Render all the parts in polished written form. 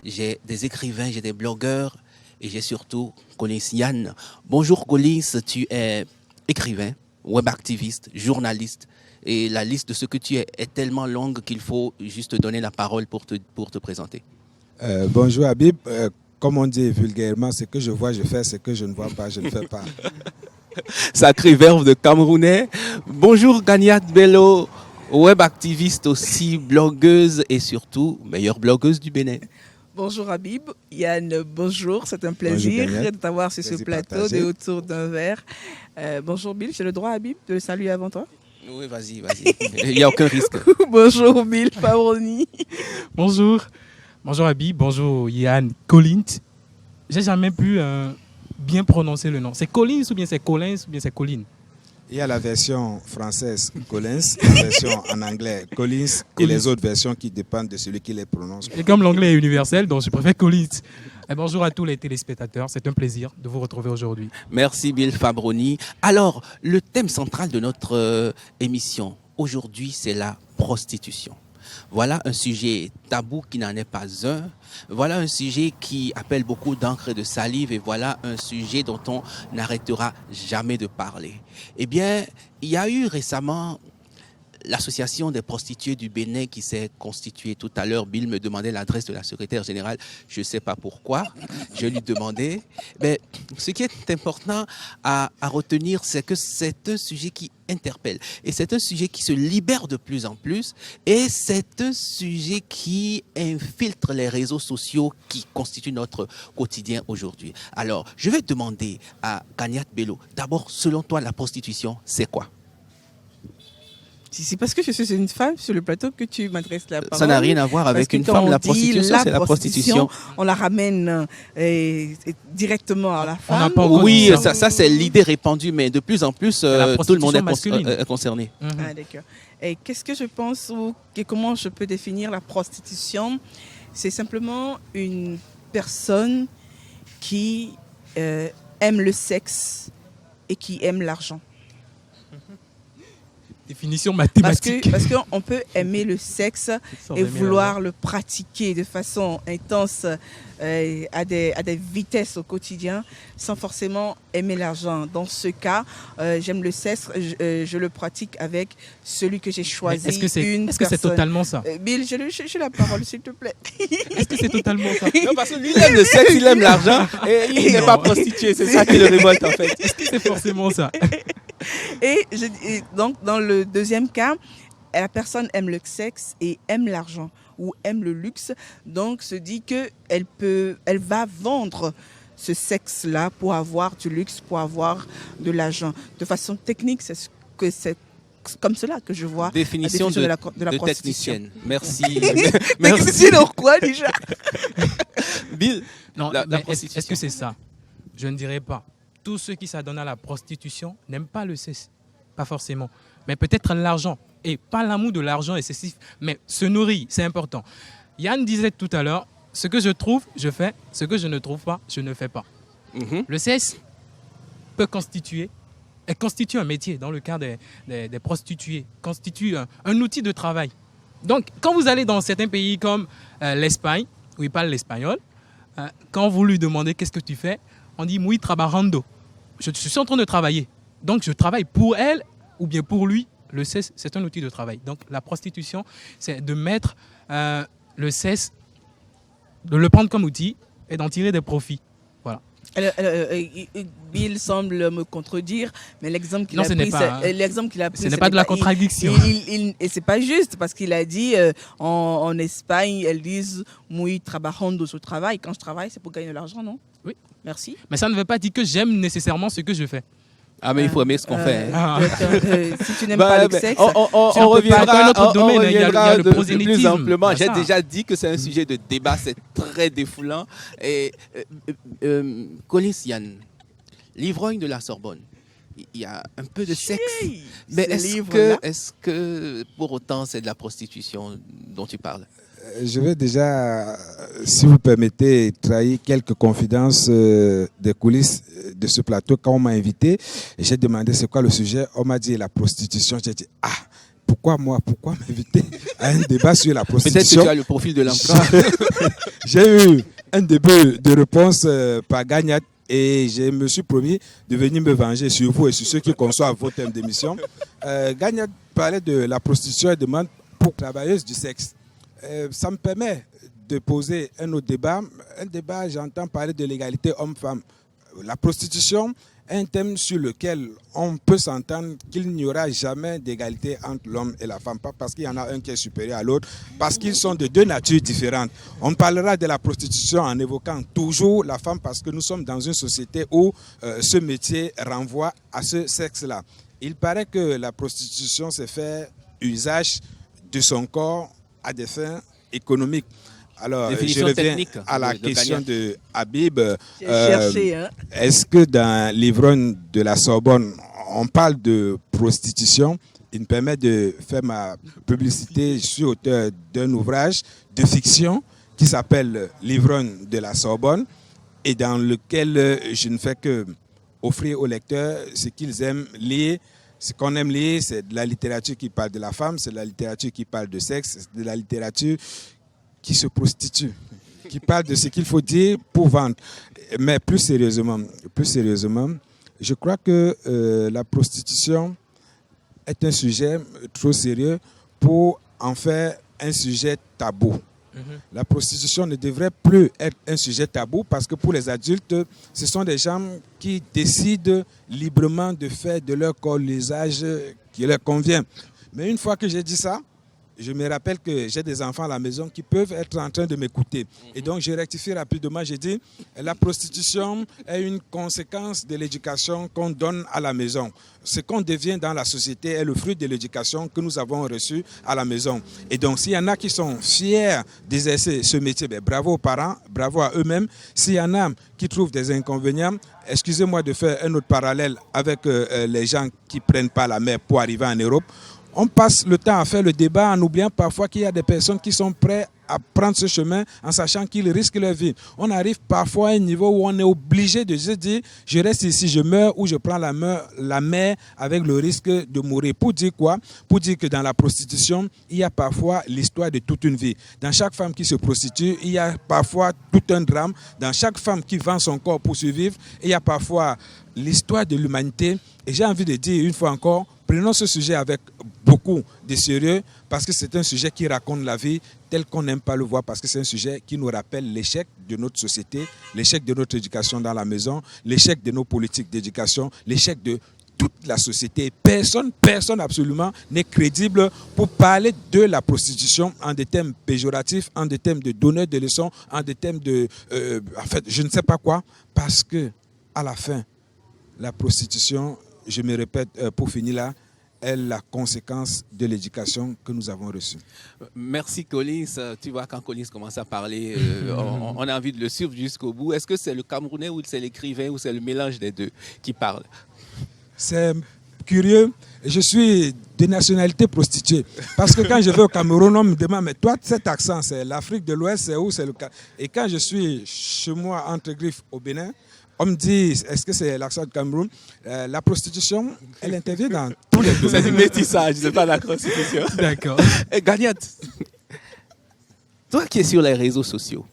j'ai des écrivains, j'ai des blogueurs et j'ai surtout Collins Yann. Bonjour Collins, tu es écrivain, web activiste, journaliste et la liste de ce que tu es est tellement longue qu'il faut juste te donner la parole pour te présenter. Bonjour Habib. Comme on dit vulgairement, ce que je vois, je fais, ce que je ne vois pas, je ne fais pas. Sacré verbe de Camerounais. Bonjour Ganiat Bello, web activiste aussi, blogueuse et surtout meilleure blogueuse du Bénin. Bonjour Habib, Yann, bonjour, c'est un plaisir de t'avoir sur ce plateau de autour d'un verre. Bonjour Bill, j'ai le droit Habib de le saluer avant toi? Oui, vas-y, il n'y a aucun risque. Bonjour Bill Fabroni. Bonjour Habib, bonjour Yann, Collins. J'ai jamais pu bien prononcer le nom. C'est Collins ou bien c'est Collins ou bien c'est Collins? Il y a la version française Collins, la version en anglais Collins et les autres versions qui dépendent de celui qui les prononce. Et comme l'anglais est universel, donc je préfère Collins. Et bonjour à tous les téléspectateurs, c'est un plaisir de vous retrouver aujourd'hui. Merci Bill Fabroni. Alors, le thème central de notre émission aujourd'hui, c'est la prostitution. Voilà un sujet tabou qui n'en est pas un. Voilà un sujet qui appelle beaucoup d'encre et de salive et voilà un sujet dont on n'arrêtera jamais de parler. Eh bien, il y a eu récemment l'association des prostituées du Bénin qui s'est constituée tout à l'heure. Bill me demandait l'adresse de la secrétaire générale. Je ne sais pas pourquoi. Je lui demandais. Mais ce qui est important à retenir, c'est que c'est un sujet qui interpelle. Et c'est un sujet qui se libère de plus en plus. Et c'est un sujet qui infiltre les réseaux sociaux qui constituent notre quotidien aujourd'hui. Alors, je vais demander à Ganiat Bello, d'abord, selon toi, la prostitution, c'est quoi? C'est parce que je suis une femme sur le plateau que tu m'adresses la parole. Ça n'a rien à voir avec une femme. La prostitution, c'est la prostitution. On la ramène directement à la femme. Oui, ça c'est l'idée répandue, mais de plus en plus, tout le monde est concerné. Ah, d'accord. Et qu'est-ce que je pense ou comment je peux définir la prostitution? C'est simplement une personne qui aime le sexe et qui aime l'argent. Définition mathématique. Parce qu'on peut aimer le sexe et vouloir le pratiquer de façon intense à des vitesses au quotidien sans forcément aimer l'argent. Dans ce cas, j'aime le sexe, je le pratique avec celui que j'ai choisi. Est-ce que c'est totalement ça? Bill, j'ai la parole, s'il te plaît. Est-ce que c'est totalement ça? Non, parce que lui, il aime le sexe, il aime l'argent et il n'est pas prostitué. C'est ça qui le révolte en fait. Est-ce que c'est forcément ça? Et donc, dans le deuxième cas, la personne aime le sexe et aime l'argent ou aime le luxe. Donc, se dit qu'elle va vendre ce sexe-là pour avoir du luxe, pour avoir de l'argent. De façon technique, c'est comme cela que je vois définition de la prostitution. Technicienne. Merci. Merci. Donc quoi déjà? Bill, non, la prostitution. Est-ce que c'est ça? Je ne dirais pas. Tous ceux qui s'adonnent à la prostitution n'aiment pas le sexe, pas forcément, mais peut-être l'argent, et pas l'amour de l'argent excessif, mais se nourrir, c'est important. Yann disait tout à l'heure, ce que je trouve, je fais, ce que je ne trouve pas, je ne fais pas. Le sexe peut constitue un métier, dans le cas des prostituées, constitue un outil de travail. Donc, quand vous allez dans certains pays comme l'Espagne, où ils parlent l'espagnol, quand vous lui demandez qu'est-ce que tu fais, on dit « muy trabajando ». Je suis en train de travailler. Donc, je travaille pour elle ou bien pour lui. Le sexe, c'est un outil de travail. Donc, la prostitution, c'est de mettre le sexe, de le prendre comme outil et d'en tirer des profits. Voilà. Bill semble me contredire, mais l'exemple qu'il a pris, ce n'est pas de la contradiction. Et c'est pas juste parce qu'il a dit en Espagne, elles disent muy trabajando, je travaille. Quand je travaille, c'est pour gagner de l'argent, non? Oui. Merci. Mais ça ne veut pas dire que j'aime nécessairement ce que je fais. Ah, mais il faut aimer ce qu'on fait. Si tu n'aimes pas le sexe, on reviendra un autre domaine. Il y a le prosélytisme. Plus amplement. J'ai déjà dit que c'est un sujet de débat, c'est très défoulant. Et Collins Yann, l'ivrogne de la Sorbonne, il y a un peu de sexe. Mais est-ce que pour autant c'est de la prostitution dont tu parles? Je vais déjà, si vous permettez, trahir quelques confidences des coulisses de ce plateau. Quand on m'a invité, j'ai demandé c'est quoi le sujet. On m'a dit la prostitution. J'ai dit pourquoi m'inviter à un débat sur la prostitution? Peut-être que tu as le profil de l'emploi. J'ai eu un début de réponse par Gagnat et je me suis promis de venir me venger sur vous et sur ceux qui conçoivent vos thèmes d'émission. Gagnat parlait de la prostitution et demande pour travailleuses du sexe. Ça me permet de poser un autre débat. Un débat, j'entends parler de l'égalité homme-femme. La prostitution est un thème sur lequel on peut s'entendre qu'il n'y aura jamais d'égalité entre l'homme et la femme. Pas parce qu'il y en a un qui est supérieur à l'autre, parce qu'ils sont de deux natures différentes. On parlera de la prostitution en évoquant toujours la femme parce que nous sommes dans une société où ce métier renvoie à ce sexe-là. Il paraît que la prostitution se fait usage de son corps à des fins économiques. Alors, je reviens à la question de Habib. Est-ce que dans l'ivrogne de la Sorbonne, on parle de prostitution? Il me permet de faire ma publicité. Je suis auteur d'un ouvrage de fiction qui s'appelle L'ivrogne de la Sorbonne et dans lequel je ne fais que offrir aux lecteurs ce qu'ils aiment lire. Ce qu'on aime lire, c'est de la littérature qui parle de la femme, c'est de la littérature qui parle de sexe, c'est de la littérature qui se prostitue, qui parle de ce qu'il faut dire pour vendre. Mais plus sérieusement, je crois que la prostitution est un sujet trop sérieux pour en faire un sujet tabou. La prostitution ne devrait plus être un sujet tabou parce que pour les adultes, ce sont des gens qui décident librement de faire de leur corps l'usage qui leur convient. Mais une fois que j'ai dit ça, je me rappelle que j'ai des enfants à la maison qui peuvent être en train de m'écouter. Et donc, j'ai rectifié rapidement. J'ai dit, la prostitution est une conséquence de l'éducation qu'on donne à la maison. Ce qu'on devient dans la société est le fruit de l'éducation que nous avons reçue à la maison. Et donc, s'il y en a qui sont fiers d'exercer ce métier, ben, bravo aux parents, bravo à eux-mêmes. S'il y en a qui trouvent des inconvénients, excusez-moi de faire un autre parallèle avec les gens qui ne prennent pas la mer pour arriver en Europe. On passe le temps à faire le débat en oubliant parfois qu'il y a des personnes qui sont prêtes à prendre ce chemin en sachant qu'ils risquent leur vie. On arrive parfois à un niveau où on est obligé de se dire je reste ici, je meurs ou je prends la mer avec le risque de mourir. Pour dire quoi? Pour dire que dans la prostitution, il y a parfois l'histoire de toute une vie. Dans chaque femme qui se prostitue, il y a parfois tout un drame. Dans chaque femme qui vend son corps pour survivre, il y a parfois l'histoire de l'humanité. Et j'ai envie de dire une fois encore, prenons ce sujet avec beaucoup de sérieux parce que c'est un sujet qui raconte la vie tel qu'on n'aime pas le voir parce que c'est un sujet qui nous rappelle l'échec de notre société, l'échec de notre éducation dans la maison, l'échec de nos politiques d'éducation, l'échec de toute la société. Personne absolument n'est crédible pour parler de la prostitution en des thèmes péjoratifs, en des thèmes de donneurs de leçons, en des thèmes de... je ne sais pas quoi, parce que à la fin, la prostitution, je me répète pour finir là, est la conséquence de l'éducation que nous avons reçue. Merci Collins. Tu vois, quand Collins commence à parler, on a envie de le suivre jusqu'au bout. Est-ce que c'est le Camerounais ou c'est l'écrivain ou c'est le mélange des deux qui parle? C'est curieux. Je suis de nationalité prostituée. Parce que quand je vais au Cameroun, on me demande, mais toi, cet accent, c'est l'Afrique de l'Ouest, c'est où? Et quand je suis chez moi, entre griffes, au Bénin, on me dit, est-ce que c'est l'accent du Cameroun? La prostitution, elle intervient dans tous les domaines. C'est du métissage, c'est pas la prostitution. D'accord. Et Gagnat, toi qui es sur les réseaux sociaux,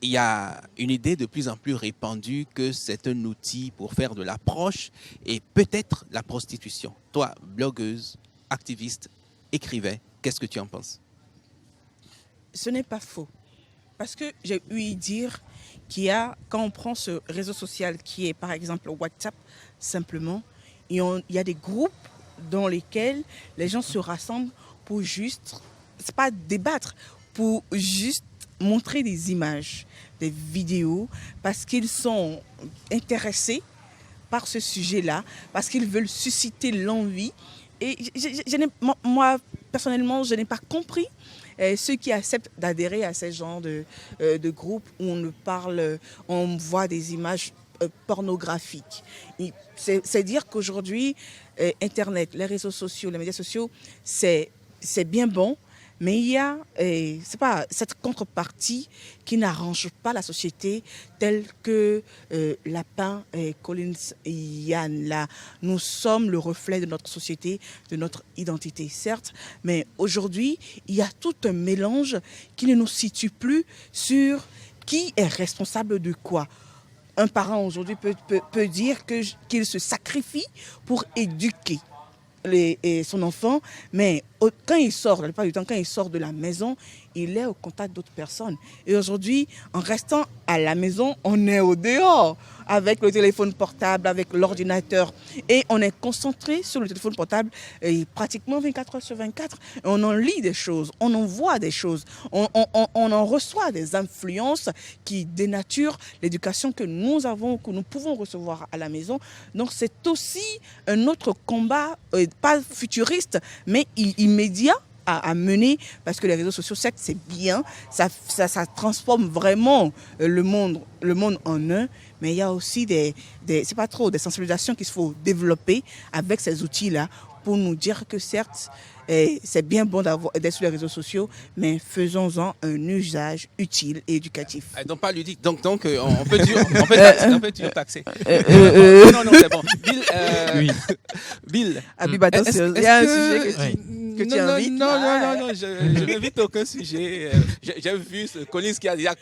il y a une idée de plus en plus répandue que c'est un outil pour faire de l'approche et peut-être la prostitution. Toi, blogueuse, activiste, écrivain, qu'est-ce que tu en penses? Ce n'est pas faux. Parce que j'ai ouï dire qu'il y a, quand on prend ce réseau social qui est par exemple WhatsApp, simplement, il y a des groupes dans lesquels les gens se rassemblent pour juste, c'est pas débattre, pour juste montrer des images, des vidéos, parce qu'ils sont intéressés par ce sujet-là, parce qu'ils veulent susciter l'envie. Et moi, personnellement, je n'ai pas compris ceux qui acceptent d'adhérer à ce genre de groupe où on voit des images pornographiques. C'est dire qu'aujourd'hui, Internet, les réseaux sociaux, les médias sociaux, c'est bien bon, Mais il y a c'est pas cette contrepartie qui n'arrange pas la société telle que Lapin, Collins et Yann. Là, nous sommes le reflet de notre société, de notre identité, certes, mais aujourd'hui, il y a tout un mélange qui ne nous situe plus sur qui est responsable de quoi. Un parent aujourd'hui peut dire qu'il se sacrifie pour éduquer son enfant, mais quand il sort, la plupart du temps, quand il sort de la maison, il est au contact d'autres personnes. Et aujourd'hui, en restant à la maison, on est au dehors avec le téléphone portable, avec l'ordinateur. Et on est concentré sur le téléphone portable pratiquement 24 heures sur 24. Et on en lit des choses, on en voit des choses, on en reçoit des influences qui dénaturent l'éducation que nous avons, que nous pouvons recevoir à la maison. Donc c'est aussi un autre combat, pas futuriste, mais immédiat à mener, parce que les réseaux sociaux, certes, c'est bien, ça transforme vraiment le monde en un, mais il y a aussi des sensibilisations qu'il faut développer avec ces outils-là pour nous dire que certes, c'est bien bon d'être sur les réseaux sociaux, mais faisons-en un usage utile et éducatif. Donc pas ludique. Donc on peut toujours taxer. Non, c'est bon. Bill. Habib, attention, il y a un sujet que tu invites. Non, je n'invite aucun sujet. J'ai vu Collins qui a déjà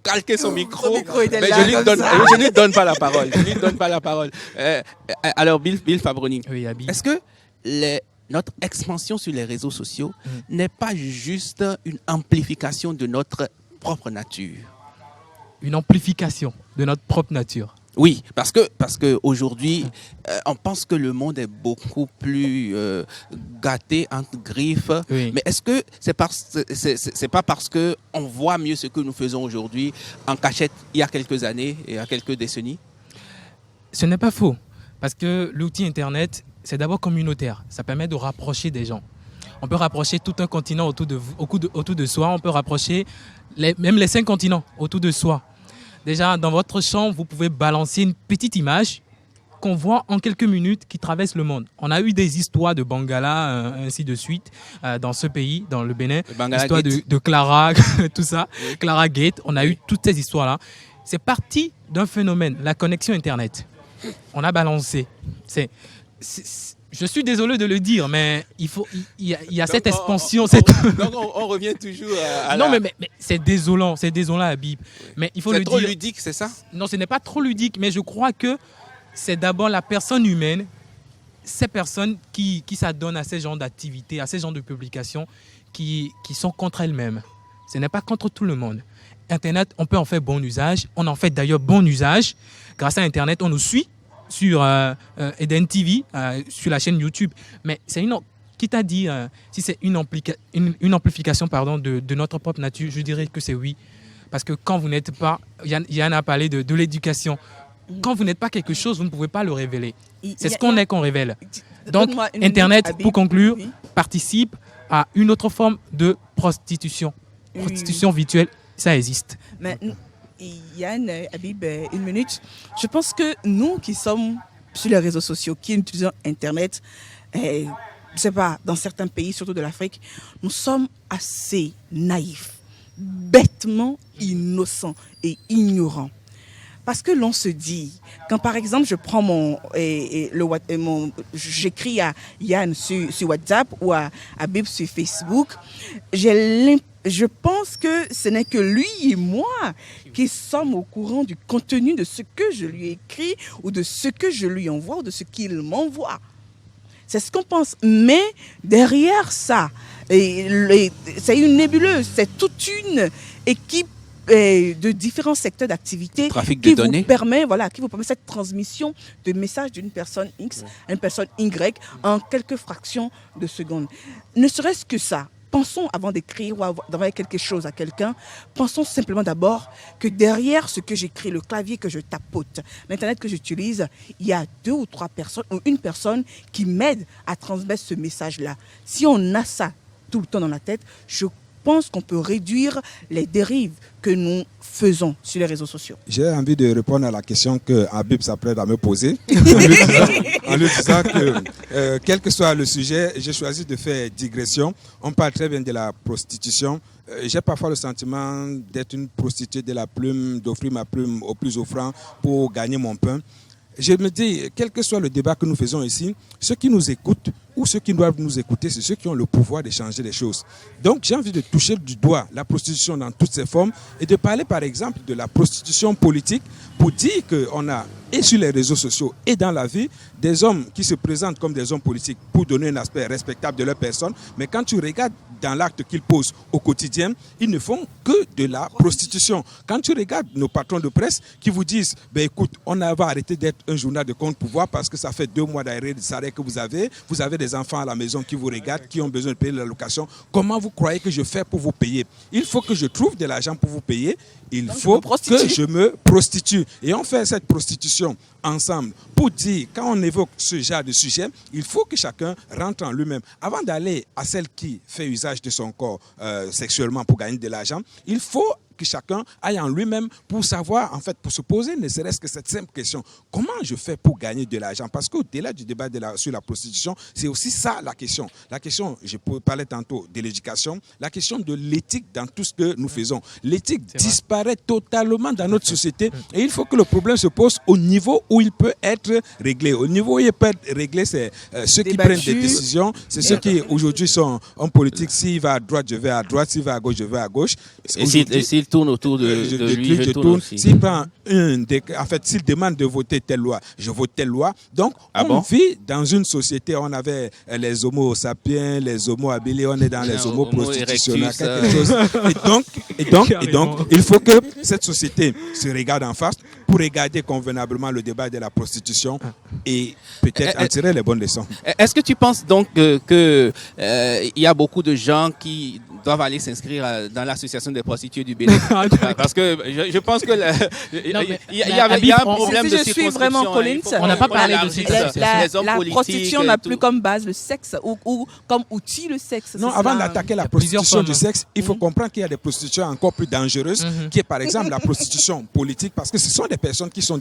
calqué son micro, mais je ne lui donne pas la parole. Alors Bill Fabroni, oui, est-ce que notre expansion sur les réseaux sociaux n'est pas juste une amplification de notre propre nature? Une amplification de notre propre nature. Oui, parce que aujourd'hui, on pense que le monde est beaucoup plus gâté entre griffes. Oui. Mais est-ce que c'est pas parce que on voit mieux ce que nous faisons aujourd'hui en cachette il y a quelques années et il y a quelques décennies? Ce n'est pas faux, parce que l'outil Internet, c'est d'abord communautaire. Ça permet de rapprocher des gens. On peut rapprocher tout un continent autour de soi. On peut rapprocher même les 5 continents autour de soi. Déjà, dans votre chambre, vous pouvez balancer une petite image qu'on voit en quelques minutes qui traverse le monde. On a eu des histoires de Bangala, ainsi de suite, dans ce pays, dans le Bénin. L'histoire de Clara, tout ça. Oui. Clara Gate, on a eu toutes ces histoires-là. C'est parti d'un phénomène, la connexion Internet. On a balancé. Je suis désolé de le dire, mais il y a cette expansion. Donc on revient toujours à non, mais c'est désolant, Habib. Oui. Mais il faut le dire. C'est trop ludique, c'est ça? Non, ce n'est pas trop ludique, mais je crois que c'est d'abord la personne humaine, ces personnes qui s'adonnent à ces genres d'activités, à ces genres de publications, qui sont contre elles-mêmes. Ce n'est pas contre tout le monde. Internet, on peut en faire bon usage. On en fait d'ailleurs bon usage. Grâce à Internet, on nous suit sur Eden TV, sur la chaîne YouTube. Mais c'est quitte à dire si c'est une amplification de notre propre nature, je dirais que c'est oui. Parce que quand vous n'êtes pas, Yann a parlé de l'éducation, quand vous n'êtes pas quelque chose, vous ne pouvez pas le révéler. C'est ce qu'on est qu'on révèle. Donc Internet, pour conclure, participe à une autre forme de prostitution. Prostitution virtuelle, ça existe. Mais Yann, Habib, une minute. Je pense que nous qui sommes sur les réseaux sociaux, qui utilisons Internet, je ne sais pas, dans certains pays, surtout de l'Afrique, nous sommes assez naïfs, bêtement innocents et ignorants. Parce que l'on se dit, quand par exemple je prends j'écris à Yann sur WhatsApp ou à Habib sur Facebook, je pense que ce n'est que lui et moi qui sommes au courant du contenu de ce que je lui écris ou de ce que je lui envoie ou de ce qu'il m'envoie. C'est ce qu'on pense. Mais derrière ça, c'est une nébuleuse, c'est toute une équipe de différents secteurs d'activité qui vous permet cette transmission de messages d'une personne X à une personne Y en quelques fractions de secondes. Ne serait-ce que ça. Pensons avant d'écrire ou d'envoyer quelque chose à quelqu'un, pensons simplement d'abord que derrière ce que j'écris, le clavier que je tapote, l'Internet que j'utilise, il y a 2 ou 3 personnes ou une personne qui m'aide à transmettre ce message-là. Si on a ça tout le temps dans la tête, je pense qu'on peut réduire les dérives que nous faisons sur les réseaux sociaux? J'ai envie de répondre à la question que Habib s'apprête à me poser en lui disant que quel que soit le sujet, j'ai choisi de faire digression. On parle très bien de la prostitution. J'ai parfois le sentiment d'être une prostituée de la plume, d'offrir ma plume au plus offrant pour gagner mon pain. Je me dis, quel que soit le débat que nous faisons ici, ceux qui nous écoutent ou ceux qui doivent nous écouter, c'est ceux qui ont le pouvoir de changer les choses. Donc, j'ai envie de toucher du doigt la prostitution dans toutes ses formes et de parler, par exemple, de la prostitution politique pour dire qu'on a, et sur les réseaux sociaux et dans la vie, des hommes qui se présentent comme des hommes politiques pour donner un aspect respectable de leur personne, mais quand tu regardes dans l'acte qu'ils posent au quotidien, ils ne font que de la prostitution. Quand tu regardes nos patrons de presse qui vous disent, écoute, on va arrêter d'être un journal de contre-pouvoir parce que ça fait 2 mois d'arrêt de salaire que vous avez des enfants à la maison qui vous regardent, qui ont besoin de payer la location. Comment vous croyez que je fais pour vous payer? Il faut que je trouve de l'argent pour vous payer. Il faut que je me prostitue. Et on fait cette prostitution ensemble pour dire, quand on évoque ce genre de sujet, il faut que chacun rentre en lui-même. Avant d'aller à celle qui fait usage de son corps sexuellement pour gagner de l'argent, il faut que chacun aille en lui-même pour savoir, en fait, pour se poser ne serait-ce que cette simple question. Comment je fais pour gagner de l'argent? Parce qu'au-delà du débat sur la prostitution, c'est aussi ça la question. La question, je parlais tantôt de l'éducation, la question de l'éthique dans tout ce que nous faisons. L'éthique disparaît totalement dans notre société et il faut que le problème se pose au niveau où il peut être réglé. Au niveau où il peut être réglé, c'est ceux qui prennent des décisions, c'est ceux qui aujourd'hui sont en politique. S'il va à droite, je vais à droite. S'il va à gauche, je vais à gauche. Et s'il tourne autour de lui, je tourne aussi. S'il prend s'il demande de voter telle loi, je vote telle loi. Donc, on vit dans une société, on avait les homo sapiens, les homo habilis, on est dans les homo prostitutionnels, quelque chose. Et donc, il faut que cette société se regarde en face pour regarder convenablement le débat de la prostitution et peut-être en tirer les bonnes leçons. Est-ce que tu penses donc que y a beaucoup de gens qui doivent aller s'inscrire dans l'association des prostituées du Bénin? Parce que je pense que il y a un problème de je suis vraiment Collins, on n'a pas parlé de cette la prostitution n'a plus comme base le sexe ou comme outil le sexe. Non, avant d'attaquer la prostitution du sexe, il faut comprendre qu'il y a des prostitutions encore plus dangereuses, qui est par exemple la prostitution politique, parce que ce sont des personnes qui sont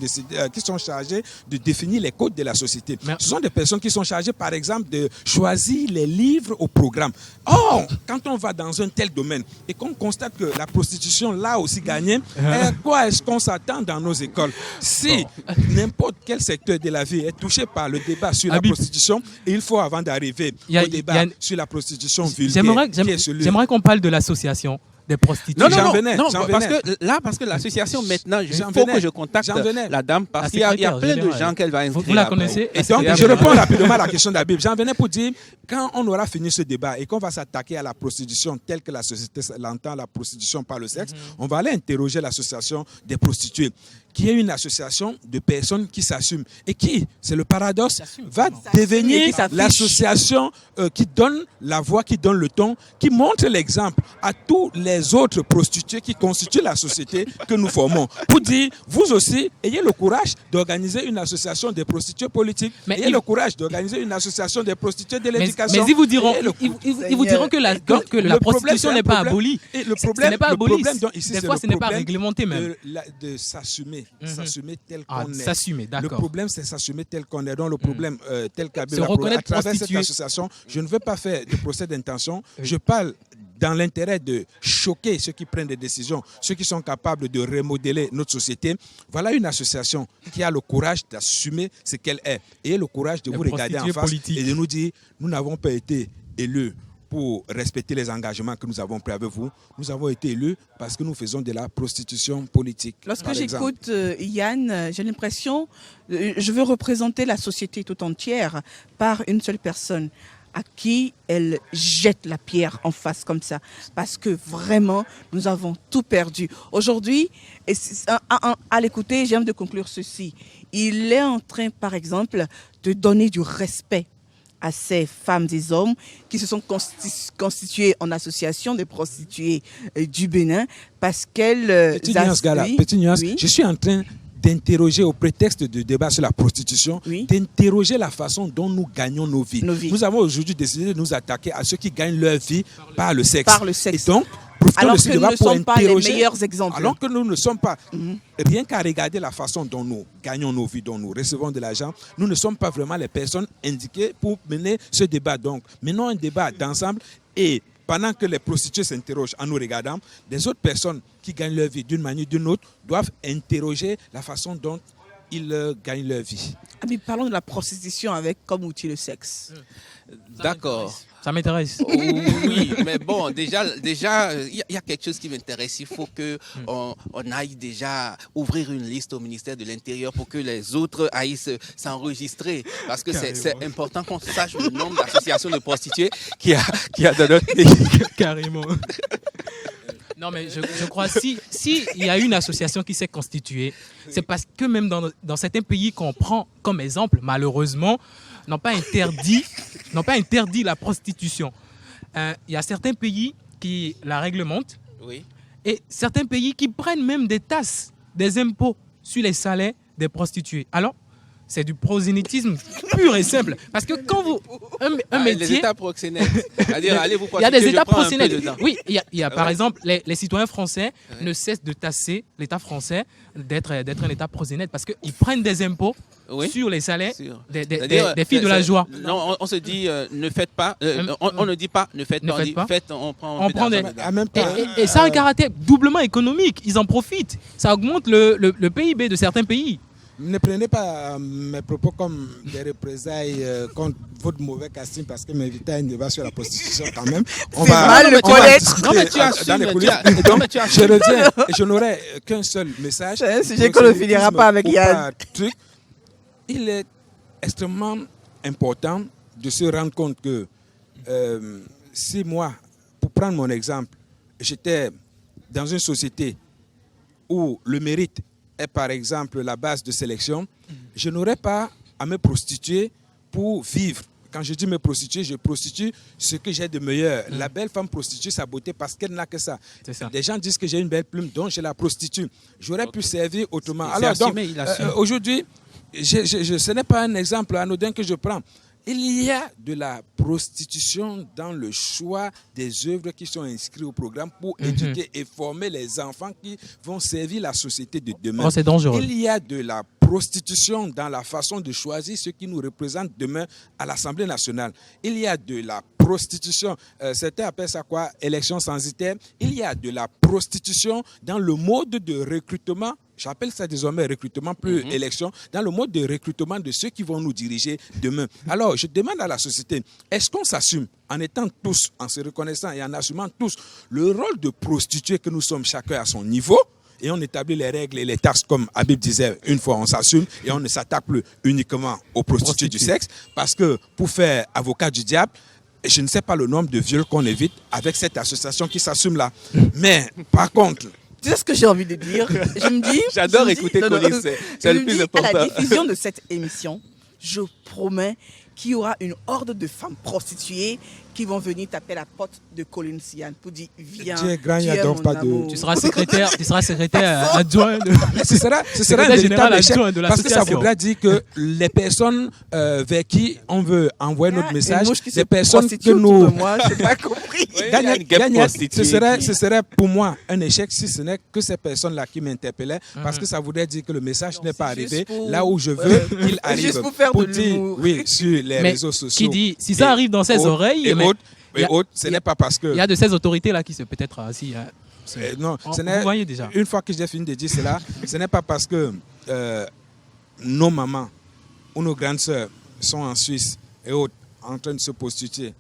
chargées de définir les codes de la société. Ce sont des personnes qui sont chargées, par exemple, de choisir les livres au programme. Or, quand on va dans un tel domaine et qu'on constate que la prostitution l'a aussi gagné, à quoi est-ce qu'on s'attend dans nos écoles? Si n'importe quel secteur de la vie est touché par le débat sur la prostitution, il faut, avant d'arriver au débat sur la prostitution vulgaire, j'aimerais qu'on parle de l'association des prostituées. Parce que l'association maintenant, il faut que je contacte la dame parce qu'il y a plein de gens qu'elle va inscrire. Vous la connaissez? Et donc, je réponds rapidement à la question d'Habib. J'en venais pour dire, quand on aura fini ce débat et qu'on va s'attaquer à la prostitution telle que la société l'entend, la prostitution par le sexe, on va aller interroger l'association des prostituées, qui est une association de personnes qui s'assument et qui, c'est le paradoxe, va devenir l'association qui donne la voix, qui donne le ton, qui montre l'exemple à tous les autres prostituées qui constituent la société que nous formons. Pour dire, vous aussi, ayez le courage d'organiser une association des prostituées politiques, ayez le courage d'organiser une association des prostituées de l'éducation. Mais ils vous diront que la prostitution n'est pas abolie. Ce n'est pas aboli. Des fois, ce n'est pas réglementé même. De s'assumer. S'assumer tel qu'on est. S'assumer, d'accord. Le problème, c'est s'assumer tel qu'on est. Donc, le problème, tel qu'Habib à travers cette association, je ne veux pas faire de procès d'intention. Je parle dans l'intérêt de choquer ceux qui prennent des décisions, ceux qui sont capables de remodeler notre société. Voilà une association qui a le courage d'assumer ce qu'elle est et le courage de vous regarder en face et de nous dire, nous n'avons pas été élus pour respecter les engagements que nous avons pris avec vous. Nous avons été élus parce que nous faisons de la prostitution politique. Lorsque j'écoute Yann, j'ai l'impression, je veux représenter la société tout entière par une seule personne à qui elle jette la pierre en face comme ça. Parce que vraiment, nous avons tout perdu. Aujourd'hui, à l'écouter, j'aime de conclure ceci. Il est en train, par exemple, de donner du respect à ces femmes et hommes qui se sont constitués en association des prostituées du Bénin parce qu'elles... Petite nuance, oui. Je suis en train d'interroger, au prétexte de débat sur la prostitution, d'interroger la façon dont nous gagnons nos vies. Nous avons aujourd'hui décidé de nous attaquer à ceux qui gagnent leur vie par le sexe. Et donc, alors que nous ne sommes pas les meilleurs exemples. Alors que nous ne sommes pas, rien qu'à regarder la façon dont nous gagnons nos vies, dont nous recevons de l'argent, nous ne sommes pas vraiment les personnes indiquées pour mener ce débat. Donc, menons un débat d'ensemble et pendant que les prostituées s'interrogent en nous regardant, des autres personnes qui gagnent leur vie d'une manière ou d'une autre doivent interroger la façon dont ils gagnent leur vie. Ah, mais parlons de la prostitution avec comme outil le sexe. D'accord. Ça m'intéresse. Oui, mais bon, déjà, il y a quelque chose qui m'intéresse. Il faut qu'on aille déjà ouvrir une liste au ministère de l'Intérieur pour que les autres aillent s'enregistrer. Parce que c'est important qu'on sache le nombre d'associations de prostituées qu'il y a dans notre pays. Carrément. Non, mais je crois si il y a une association qui s'est constituée, c'est parce que même dans certains pays qu'on prend comme exemple, malheureusement, n'ont pas interdit la prostitution. Il y a certains pays qui la réglementent et certains pays qui prennent même des taxes, des impôts sur les salaires des prostituées. Alors, c'est du prosélytisme pur et simple. Parce que quand vous... Un métier... Les États proxénètes. C'est-à-dire, allez vous prostituer, il y a des États proxénètes. Oui, il y a par Ouais. exemple, les citoyens français ne cessent de tasser l'État français d'être un État prosélyte parce qu'ils prennent des impôts sur les salaires des filles de la joie. Non, on se dit, ne faites pas. On ne dit pas, ne faites pas. On dit, faites, on prend des... d'argent. Et ça a un caractère doublement économique. Ils en profitent. Ça augmente le PIB de certains pays. Ne prenez pas mes propos comme des représailles contre votre mauvais casting parce que m'inviter à un débat sur la prostitution quand même. On va mal le connaître. Non, mais tu assumes. Dans les coulisses. Donc, je reviens et je n'aurai qu'un seul message. C'est un sujet qu'on ne finira pas avec Yann. Il est extrêmement important de se rendre compte que si moi, pour prendre mon exemple, j'étais dans une société où le mérite est par exemple la base de sélection, je n'aurais pas à me prostituer pour vivre. Quand je dis me prostituer, je prostitue ce que j'ai de meilleur. La belle femme prostitue sa beauté parce qu'elle n'a que ça. Les gens disent que j'ai une belle plume, donc je la prostitue. J'aurais pu servir autrement. Alors donc, aujourd'hui, ce n'est pas un exemple anodin que je prends. Il y a de la prostitution dans le choix des œuvres qui sont inscrites au programme pour éduquer et former les enfants qui vont servir la société de demain. Oh, c'est dangereux. Il y a de la prostitution dans la façon de choisir ceux qui nous représentent demain à l'Assemblée nationale. Il y a de la prostitution, certains appellent ça quoi? Élection censitaire. Il y a de la prostitution dans le mode de recrutement. J'appelle ça désormais recrutement, plus élection, dans le mode de recrutement de ceux qui vont nous diriger demain. Alors, je demande à la société, est-ce qu'on s'assume en étant tous, en se reconnaissant et en assumant tous le rôle de prostituée que nous sommes chacun à son niveau et on établit les règles et les taxes comme Habib disait, une fois on s'assume et on ne s'attaque plus uniquement aux prostituées du sexe parce que pour faire avocat du diable, je ne sais pas le nombre de viols qu'on évite avec cette association qui s'assume là. Mais par contre... Tu sais ce que j'ai envie de dire? Je me dis... J'adore écouter Colin, c'est le plus important. À la diffusion de cette émission, je promets qu'il y aura une horde de femmes prostituées qui vont venir taper à la porte de Colin Sian pour dire viens, tu es grand, il n'y a donc pas de... Tu seras secrétaire adjoint de... Ce sera un véritable échec parce que ça voudra dire que les personnes vers qui on veut envoyer notre message, les personnes que nous... Moi, je n'ai pas compris. Ce serait pour moi un échec si ce n'est que ces personnes-là qui m'interpellaient parce que ça voudrait dire que le message n'est pas arrivé là où je veux qu'il arrive. Juste pour faire de l'humour. Oui, sur les réseaux sociaux. Qui dit, si ça arrive dans ses oreilles... ce n'est pas parce que... Il y a de ces autorités-là qui se peut-être assis. Non, vous voyez déjà. Une fois que j'ai fini de dire cela, ce n'est pas parce que nos mamans ou nos grandes sœurs sont en Suisse et autres en train de se prostituer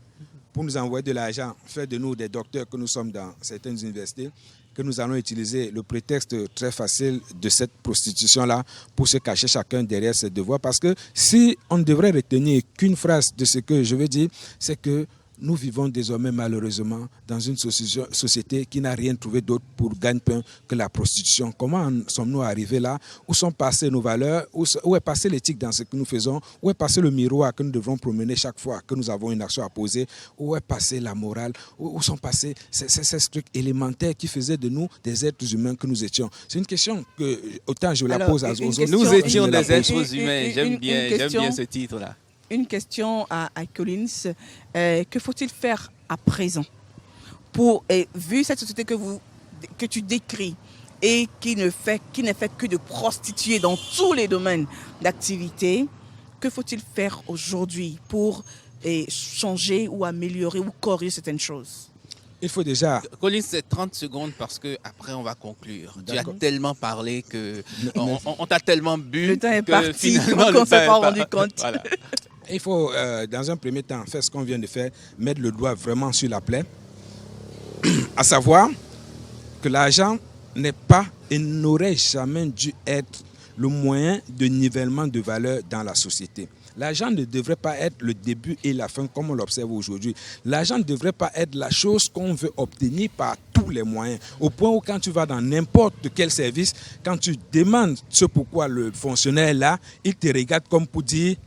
pour nous envoyer de l'argent, faire de nous des docteurs que nous sommes dans certaines universités, que nous allons utiliser le prétexte très facile de cette prostitution-là pour se cacher chacun derrière ses devoirs. Parce que si on ne devrait retenir qu'une phrase de ce que je veux dire, c'est que nous vivons désormais malheureusement dans une société qui n'a rien trouvé d'autre pour gagne-pain que la prostitution. Comment sommes-nous arrivés là? Où sont passées nos valeurs? Où est passée l'éthique dans ce que nous faisons? Où est passé le miroir que nous devrons promener chaque fois que nous avons une action à poser? Où est passée la morale? Où sont passés ces trucs élémentaires qui faisaient de nous des êtres humains que nous étions? C'est une question que autant je la pose aux autres. Nous étions des êtres humains. J'aime bien ce titre-là. Une question à Collins. Que faut-il faire à présent vu cette société que tu décris et qui ne fait que de prostituer dans tous les domaines d'activité, que faut-il faire aujourd'hui pour changer ou améliorer ou corriger certaines choses? Il faut déjà... Collins, c'est 30 secondes parce qu'après on va conclure. Tu as tellement parlé on t'a tellement bu. Le temps est parti, finalement, on ne s'est pas rendu compte. Voilà. Il faut, dans un premier temps, faire ce qu'on vient de faire, mettre le doigt vraiment sur la plaie, à savoir que l'argent n'est pas et n'aurait jamais dû être le moyen de nivellement de valeur dans la société. L'argent ne devrait pas être le début et la fin comme on l'observe aujourd'hui. L'argent ne devrait pas être la chose qu'on veut obtenir par tous les moyens. Au point où quand tu vas dans n'importe quel service, quand tu demandes ce pourquoi le fonctionnaire est là, il te regarde comme pour dire...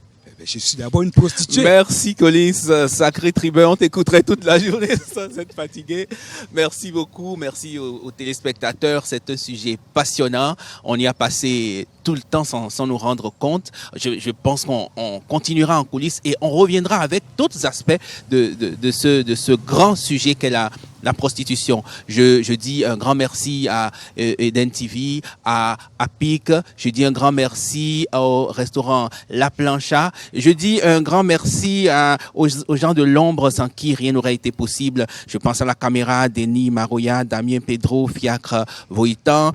Je suis d'abord une prostituée. Merci Collins, sacré tribun, on t'écouterait toute la journée sans être fatigué. Merci beaucoup, merci aux téléspectateurs, c'est un sujet passionnant. On y a passé tout le temps sans nous rendre compte. Je pense qu'on continuera en coulisses et on reviendra avec d'autres aspects de ce grand sujet qu'est la prostitution. Je dis un grand merci à Eden TV, à PIC. Je dis un grand merci au restaurant La Plancha. Je dis un grand merci aux gens de l'ombre sans qui rien n'aurait été possible. Je pense à la caméra, Denis Maroya, Damien Pedro, Fiacre Voitan,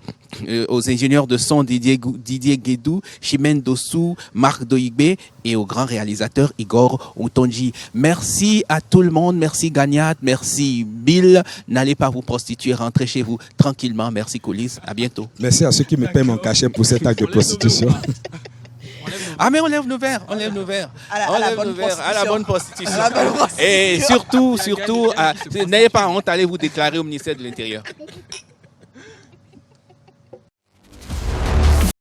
aux ingénieurs de son Didier Guédou, Chimène Dossou, Marc Doigbe et au grand réalisateur Igor Outonji. Merci à tout le monde, merci Gagnat, merci Bill. N'allez pas vous prostituer, rentrez chez vous tranquillement. Merci Coulisses, à bientôt. Merci à ceux qui me paient mon cachet pour cet acte de prostitution. Ah mais on lève nos verres, à la bonne prostitution. Et surtout, n'ayez pas honte, allez vous déclarer au ministère de l'Intérieur.